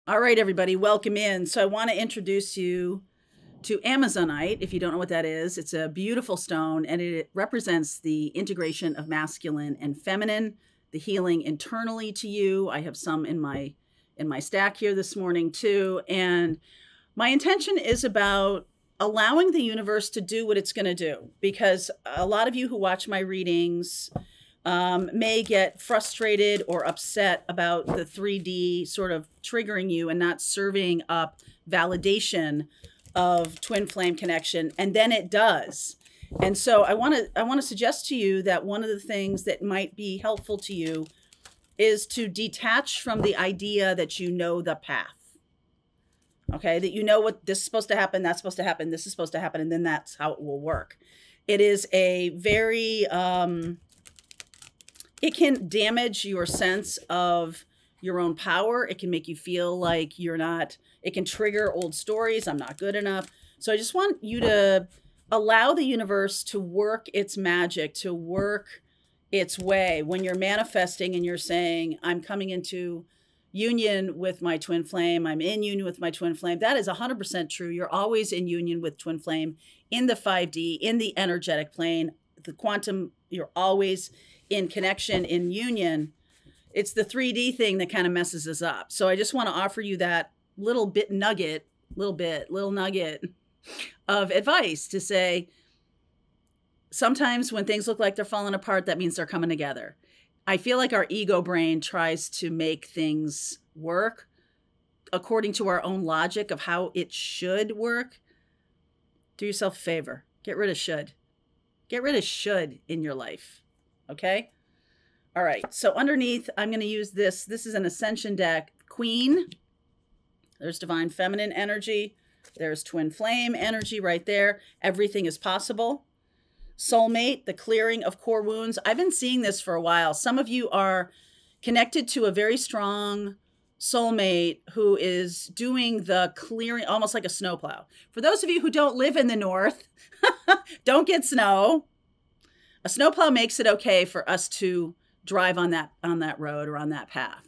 All right, everybody, welcome in. So I want to introduce you to Amazonite. If you don't know what that is, it's a beautiful stone and it represents the integration of masculine and feminine, the healing internally to you. I have some in my stack here this morning too. And my intention is about allowing the universe to do what it's going to do, because a lot of you who watch my readings may get frustrated or upset about the 3D sort of triggering you and not serving up validation of twin flame connection, and then it does. And so I want to suggest to you that one of the things that might be helpful to you is to detach from the idea that you know the path. Okay, that you know what this is supposed to happen, that's supposed to happen, this is supposed to happen, and then that's how it will work. It is a very it can damage your sense of your own power. It can make you feel like you're not, it can trigger old stories. I'm not good enough. So I just want you to allow the universe to work its magic, to work its way. When you're manifesting and you're saying, I'm coming into union with my twin flame, I'm in union with my twin flame, that is 100% true. You're always in union with twin flame in the 5D, in the energetic plane, the quantum, you're always in connection, in union. It's the 3D thing that kind of messes us up. So I just want to offer you that little nugget of advice to say, sometimes when things look like they're falling apart, that means they're coming together. I feel like our ego brain tries to make things work according to our own logic of how it should work. Do yourself a favor. Get rid of should. Get rid of should in your life. Okay? All right. So underneath, I'm going to use this. This is an Ascension deck. Queen. There's Divine Feminine energy. There's Twin Flame energy right there. Everything is possible. Soulmate, the clearing of core wounds. I've been seeing this for a while. Some of you are connected to a very strong soulmate who is doing the clearing, almost like a snowplow. For those of you who don't live in the north, don't get snow. A snowplow makes it okay for us to drive on that road or on that path.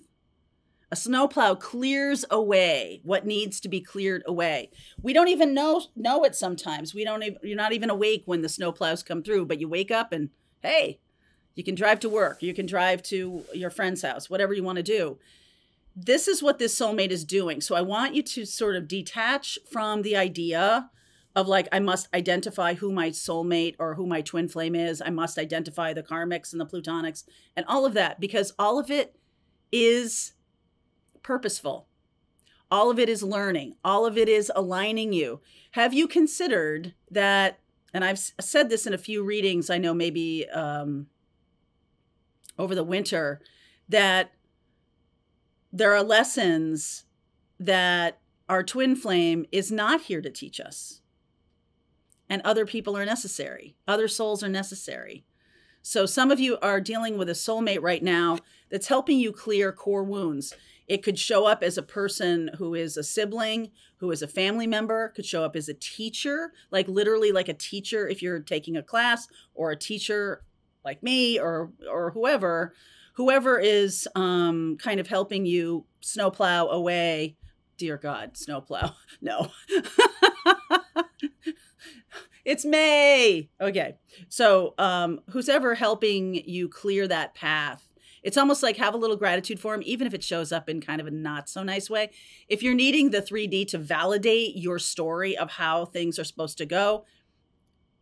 A snowplow clears away what needs to be cleared away. We don't even know it sometimes. You're not even awake when the snowplows come through, but you wake up and, hey, you can drive to work. You can drive to your friend's house, whatever you want to do. This is what this soulmate is doing. So I want you to sort of detach from the idea of like, I must identify who my soulmate or who my twin flame is. I must identify the karmics and the plutonics and all of that, because all of it is purposeful. All of it is learning. All of it is aligning you. Have you considered that, and I've said this in a few readings, I know maybe over the winter, that there are lessons that our twin flame is not here to teach us. And other people are necessary. Other souls are necessary. So some of you are dealing with a soulmate right now that's helping you clear core wounds. It could show up as a person who is a sibling, who is a family member, could show up as a teacher, like literally like a teacher if you're taking a class, or a teacher like me or whoever is kind of helping you snowplow away. Dear God, snowplow. No. It's May. Okay. So who's ever helping you clear that path, it's almost like have a little gratitude for him, even if it shows up in kind of a not so nice way. If you're needing the 3D to validate your story of how things are supposed to go,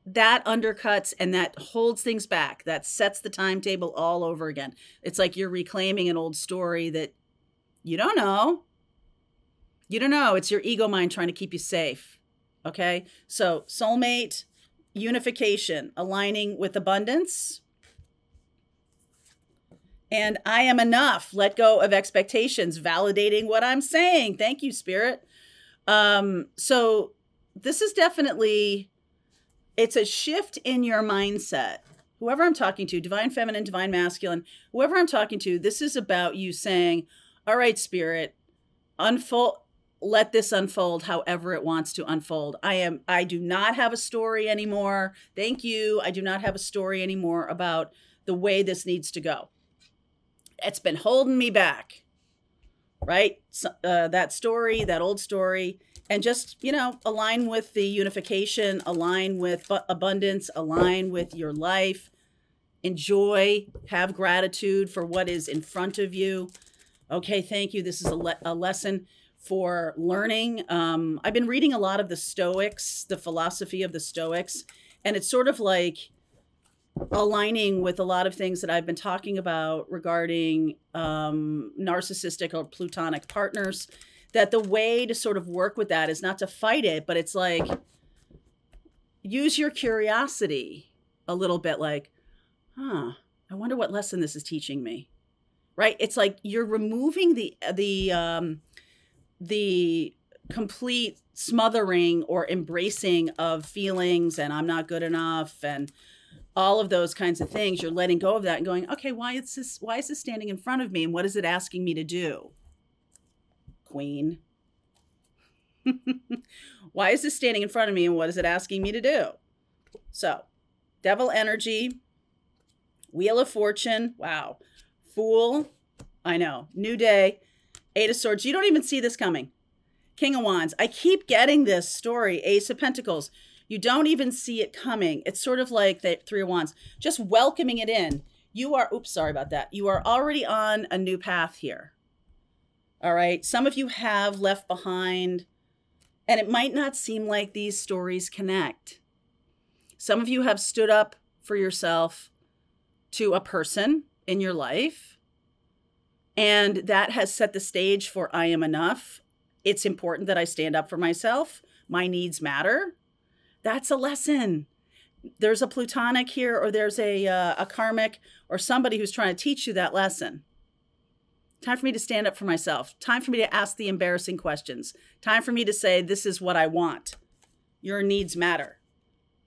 that undercuts and that holds things back. That sets the timetable all over again. It's like you're reclaiming an old story that you don't know. You don't know. It's your ego mind trying to keep you safe. Okay, so soulmate, unification, aligning with abundance. And I am enough. Let go of expectations, validating what I'm saying. Thank you, Spirit. So this is definitely, it's a shift in your mindset. Whoever I'm talking to, divine feminine, divine masculine, whoever I'm talking to, this is about you saying, all right, Spirit, let this unfold however it wants to unfold. I do not have a story anymore. Thank you. I do not have a story anymore about the way this needs to go. It's been holding me back. right? So, that story, that old story, and just, you know, align with the unification, align with abundance, align with your life, enjoy, have gratitude for what is in front of you. Okay, thank you. This is a lesson for learning. I've been reading a lot of the Stoics, the philosophy of the Stoics, and it's sort of like aligning with a lot of things that I've been talking about regarding narcissistic or plutonic partners, that the way to sort of work with that is not to fight it, but it's like use your curiosity a little bit, like, I wonder what lesson this is teaching me, right? It's like you're removing the complete smothering or embracing of feelings and I'm not good enough and all of those kinds of things. You're letting go of that and going, okay, why is this standing in front of me and what is it asking me to do? Queen. Why is this standing in front of me and what is it asking me to do? So, devil energy, Wheel of Fortune, wow. Fool, I know, New Day, Eight of Swords. You don't even see this coming. King of Wands. I keep getting this story, Ace of Pentacles. You don't even see it coming. It's sort of like the Three of Wands, just welcoming it in. You are, oops, sorry about that. You are already on a new path here. All right. Some of you have left behind, and it might not seem like these stories connect. Some of you have stood up for yourself to a person in your life, and that has set the stage for I am enough. It's important that I stand up for myself. My needs matter. That's a lesson. There's a plutonic here, or there's a karmic or somebody who's trying to teach you that lesson. Time for me to stand up for myself. Time for me to ask the embarrassing questions. Time for me to say, this is what I want. Your needs matter.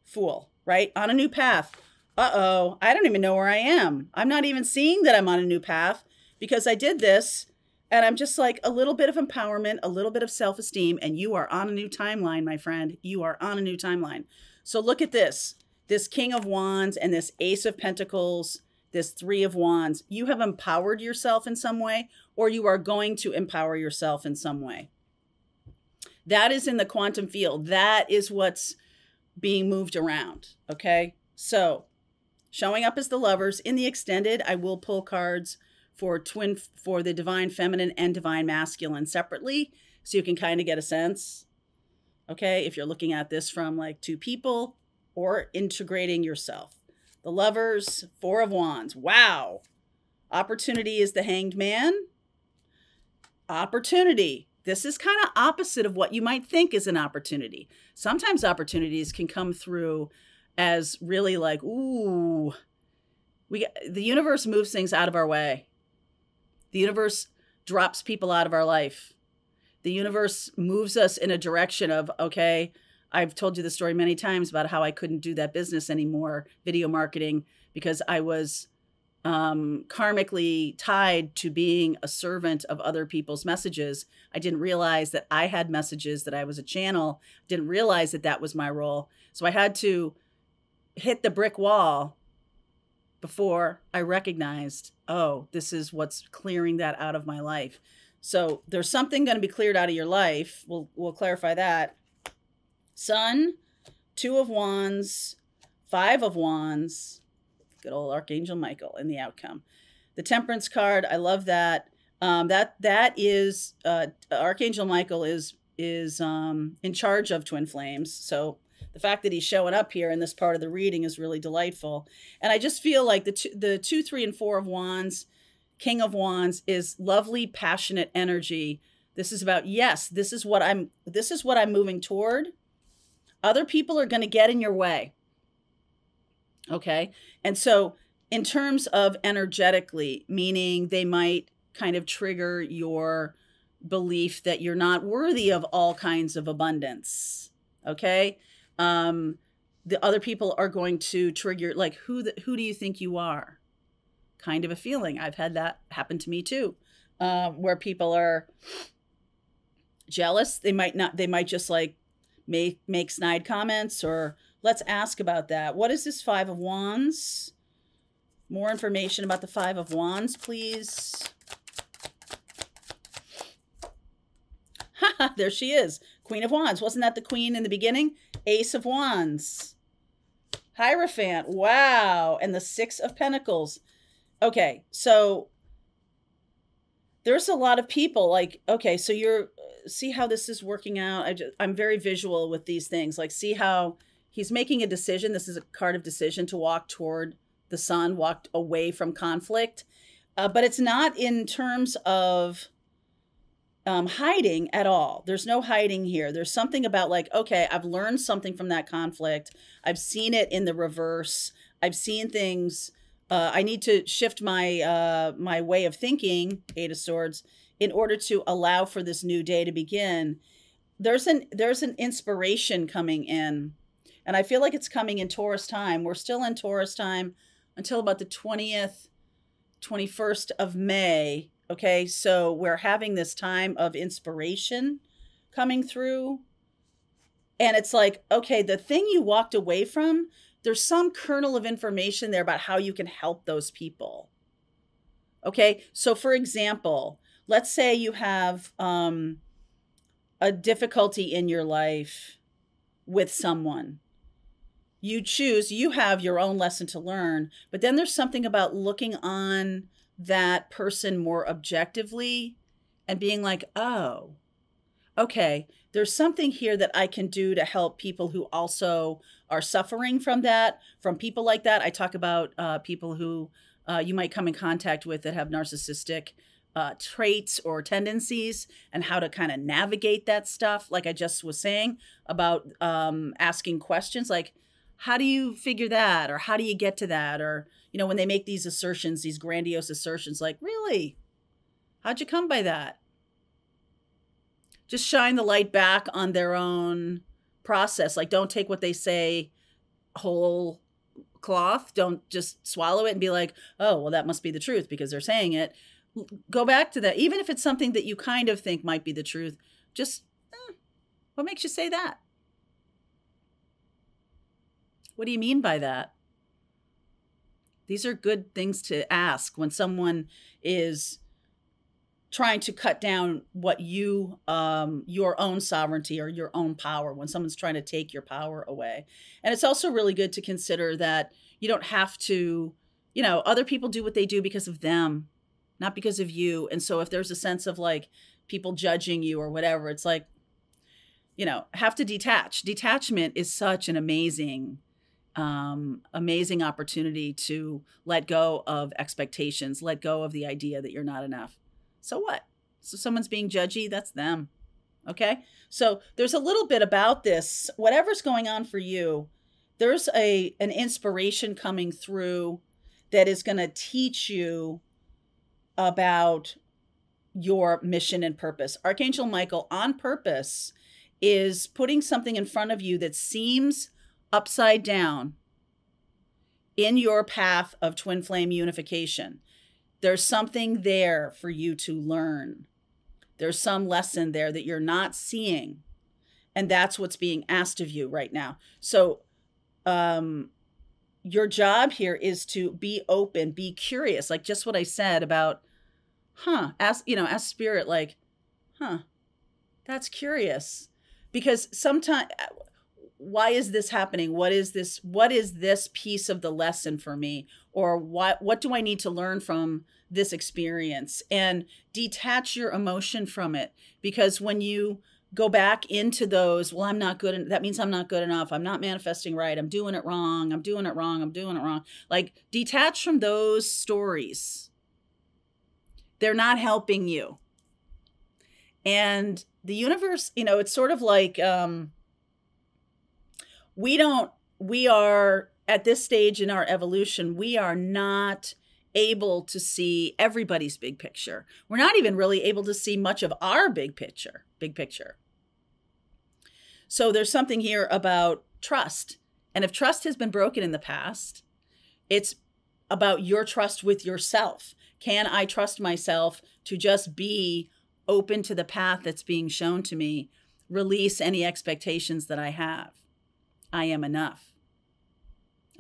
Fool, right? On a new path. Uh-oh, I don't even know where I am. I'm not even seeing that I'm on a new path because I did this and I'm just like a little bit of empowerment, a little bit of self-esteem, and you are on a new timeline, my friend. You are on a new timeline. So look at this King of Wands and this Ace of Pentacles, this Three of Wands. You have empowered yourself in some way, or you are going to empower yourself in some way. That is in the quantum field. That is what's being moved around. Okay. So showing up as the Lovers in the extended, I will pull cards for the divine feminine and divine masculine separately, so you can kind of get a sense. Okay. If you're looking at this from like two people or integrating yourself. The Lovers, Four of Wands. Wow. Opportunity is the Hanged Man. Opportunity. This is kind of opposite of what you might think is an opportunity. Sometimes opportunities can come through as really like, ooh, the universe moves things out of our way. The universe drops people out of our life. The universe moves us in a direction of, okay, I've told you the story many times about how I couldn't do that business anymore, video marketing, because I was karmically tied to being a servant of other people's messages. I didn't realize that I had messages, that I was a channel. Didn't realize that that was my role. So I had to hit the brick wall before I recognized, oh, this is what's clearing that out of my life. So there's something going to be cleared out of your life. We'll clarify that. Sun, Two of Wands, Five of Wands, good old Archangel Michael in the outcome. The Temperance card, I love that. That is Archangel Michael is in charge of twin flames. So the fact that he's showing up here in this part of the reading is really delightful. And I just feel like the 2, 3, and 4 of Wands, King of Wands, is lovely, passionate energy. This is about, yes, this is what I'm moving toward. Other people are going to get in your way. Okay. And so in terms of energetically, meaning they might kind of trigger your belief that you're not worthy of all kinds of abundance. Okay. The other people are going to trigger, like, who do you think you are? Kind of a feeling. I've had that happen to me too, where people are jealous. They might just like make snide comments, or let's ask about that. What is this Five of Wands? More information about the Five of Wands, please. there she is. Queen of Wands. Wasn't that the queen in the beginning? Ace of Wands. Hierophant. Wow. And the Six of Pentacles. Okay, so there's a lot of people like, okay, so see how this is working out. I'm very visual with these things. Like, see how he's making a decision. This is a card of decision to walk toward the sun, walk away from conflict. But it's not in terms of hiding at all. There's no hiding here. There's something about like, okay, I've learned something from that conflict. I've seen it in the reverse. I've seen things. I need to shift my my way of thinking, Eight of Swords, in order to allow for this new day to begin. There's an inspiration coming in, and I feel like it's coming in Taurus time. We're still in Taurus time until about the 20th, 21st of May. Okay, so we're having this time of inspiration coming through. And it's like, okay, the thing you walked away from, there's some kernel of information there about how you can help those people. Okay, so for example, let's say you have a difficulty in your life with someone. You have your own lesson to learn, but then there's something about looking on that person more objectively and being like, oh, okay, there's something here that I can do to help people who also are suffering from that, from people like that. I talk about people who you might come in contact with that have narcissistic traits or tendencies, and how to kind of navigate that stuff. Like I just was saying about asking questions like, how do you figure that? Or how do you get to that? Or, you know, when they make these assertions, these grandiose assertions, like, really? How'd you come by that? Just shine the light back on their own process. Like, don't take what they say whole cloth. Don't just swallow it and be like, oh, well, that must be the truth because they're saying it. Go back to that. Even if it's something that you kind of think might be the truth, just, what makes you say that? What do you mean by that? These are good things to ask when someone is trying to cut down what you, your own sovereignty or your own power, when someone's trying to take your power away. And it's also really good to consider that you don't have to, you know, other people do what they do because of them, not because of you. And so if there's a sense of like people judging you or whatever, it's like, you know, have to detach. Detachment is such an amazing opportunity to let go of expectations, let go of the idea that you're not enough. So what? So someone's being judgy, that's them. Okay? So there's a little bit about this. Whatever's going on for you, there's an inspiration coming through that is going to teach you about your mission and purpose. Archangel Michael, on purpose, is putting something in front of you that seems upside down in your path of twin flame unification. There's something there for you to learn. There's some lesson there that you're not seeing. And that's what's being asked of you right now. So your job here is to be open, be curious. Like just what I said about, ask spirit, like, that's curious. Because sometimes, why is this happening? What is this piece of the lesson for me? Or what do I need to learn from this experience? And detach your emotion from it. Because when you go back into those, well, I'm not good, that means I'm not good enough. I'm not manifesting right. I'm doing it wrong. I'm doing it wrong. I'm doing it wrong. Like, detach from those stories. They're not helping you. And the universe, it's sort of like, we are at this stage in our evolution, we are not able to see everybody's big picture. We're not even really able to see much of our big picture. So there's something here about trust. And if trust has been broken in the past, it's about your trust with yourself. Can I trust myself to just be open to the path that's being shown to me? Release any expectations that I have. I am enough.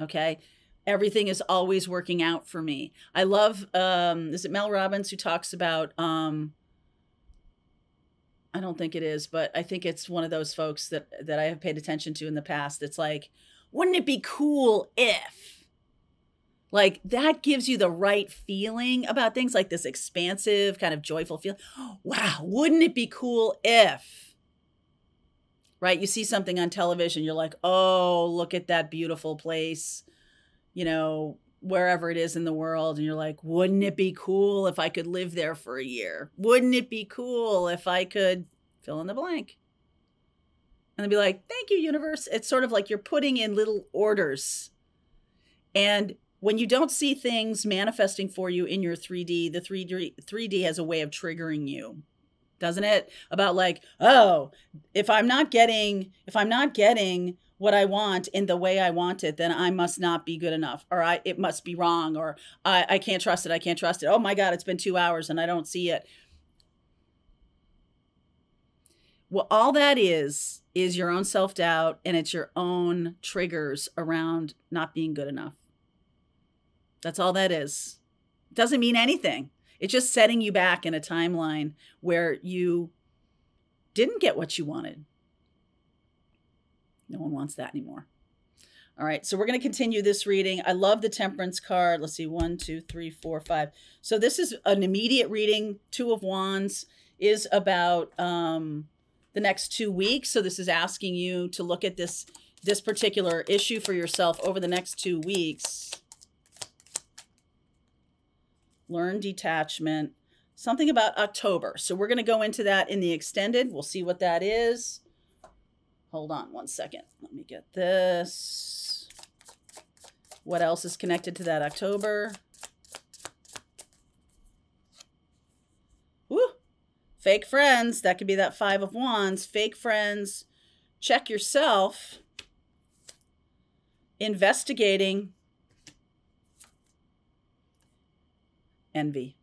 Okay? Everything is always working out for me. I love, is it Mel Robbins who talks about, I don't think it is, but I think it's one of those folks that I have paid attention to in the past. It's like, wouldn't it be cool if? Like that gives you the right feeling about things, like this expansive, kind of joyful feeling. Wow, wouldn't it be cool if? Right? You see something on television, you're like, oh, look at that beautiful place, you know, wherever it is in the world. And you're like, wouldn't it be cool if I could live there for a year? Wouldn't it be cool if I could fill in the blank? And they'd be like, thank you, universe. It's sort of like you're putting in little orders. And when you don't see things manifesting for you in your 3D, the 3D has a way of triggering you, doesn't it? About like, oh, if I'm not getting what I want in the way I want it, then I must not be good enough, or it must be wrong, or I can't trust it. I can't trust it. Oh my God, it's been 2 hours and I don't see it. Well, all that is your own self-doubt, and it's your own triggers around not being good enough. That's all that is. It doesn't mean anything. It's just setting you back in a timeline where you didn't get what you wanted. No one wants that anymore. All right, so we're going to continue this reading. I love the Temperance card. Let's see, 1, 2, 3, 4, 5. So this is an immediate reading. 2 of Wands is about the next 2 weeks. So this is asking you to look at this particular issue for yourself over the next 2 weeks. Learn detachment. Something about October. So we're going to go into that in the extended. We'll see what that is. Hold on 1 second. Let me get this. What else is connected to that October? Woo! Fake friends. That could be that 5 of Wands. Fake friends. Check yourself. Investigating. Envy.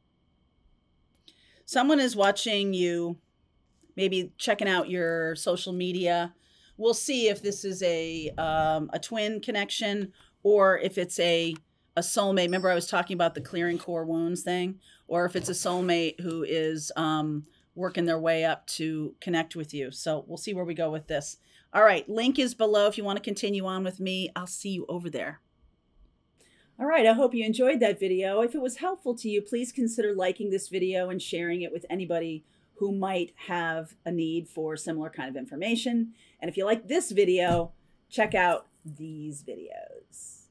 Someone is watching you, maybe checking out your social media. We'll see if this is a twin connection or if it's a soulmate. Remember I was talking about the clearing core wounds thing, or if it's a soulmate who is working their way up to connect with you. So we'll see where we go with this. All right, link is below if you want to continue on with me. I'll see you over there. All right, I hope you enjoyed that video. If it was helpful to you, please consider liking this video and sharing it with anybody who might have a need for similar kind of information. And if you like this video, check out these videos.